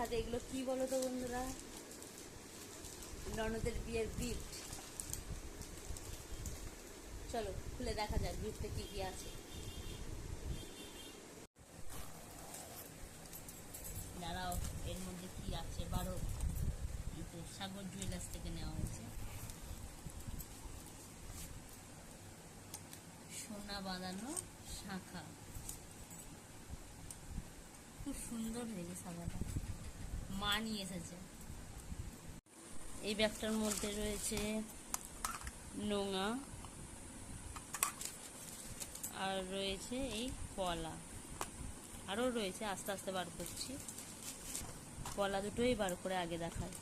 হাতে এগুলো কি বলো তো বন্ধুরা? ননদের বিয়ের গিফট। চলো খুলে দেখা যাক গিফটে কি কি আছে। দাঁড়াও, এর মধ্যে কি আছে বারো। সাগর জুয়েলার্স থেকে নেওয়া হয়েছে। সোনা বাঁধানো শাঁখা, খুব সুন্দর হয়েছে শাঁখাটা, মা নিয়ে এসেছে। এই ব্যাগটার মধ্যে রয়েছে নোঙা, আর রয়েছে এই পলা, আরও রয়েছে, আস্তে আস্তে বার করছি। পলা দুটোই বার করে আগে দেখায়।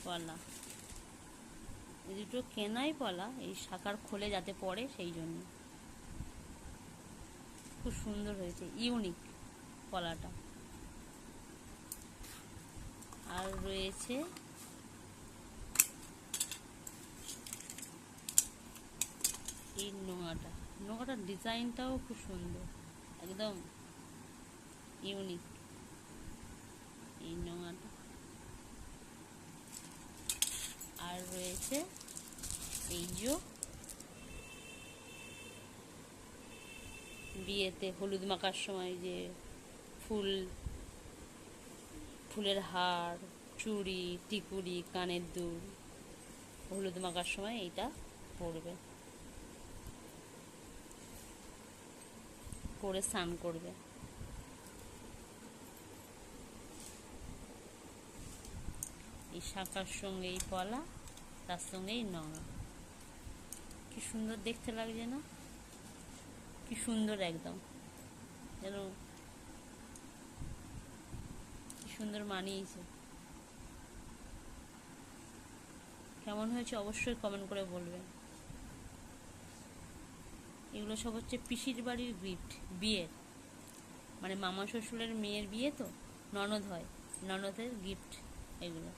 পলা এই দুটো কেনাই পলা, এই শাঁখার খোলে যাতে পড়ে সেই জন্য। খুব সুন্দর হয়েছে, ইউনিক পলাটা। আর রয়েছে এই নোঙাটার ডিজাইনটাও খুব সুন্দর, একদম ইউনিক এই নোঙাটা। আর রয়েছে এই যে বিয়েতে হলুদ মাখার সময় যে ফুলের হার, চুড়ি, টিকুলি, কানের দুল, হলুদ মাখার সময় এইটা পরবে, পরে স্নান করবে। এই শাঁখার সঙ্গে এই পলা, তার সঙ্গে এই নোঙা, কি সুন্দর দেখতে লাগছে না? কি সুন্দর, একদম যেন কি সুন্দর মানিয়েছে। কেমন হয়েছে অবশ্যই কমেন্ট করে বলবেন। এগুলো সব হচ্ছে পিসির বাড়ির গিফট, বিয়ের, মানে মামা শ্বশুরের মেয়ের বিয়ে তো, ননদ হয়, ননদের গিফট এগুলো।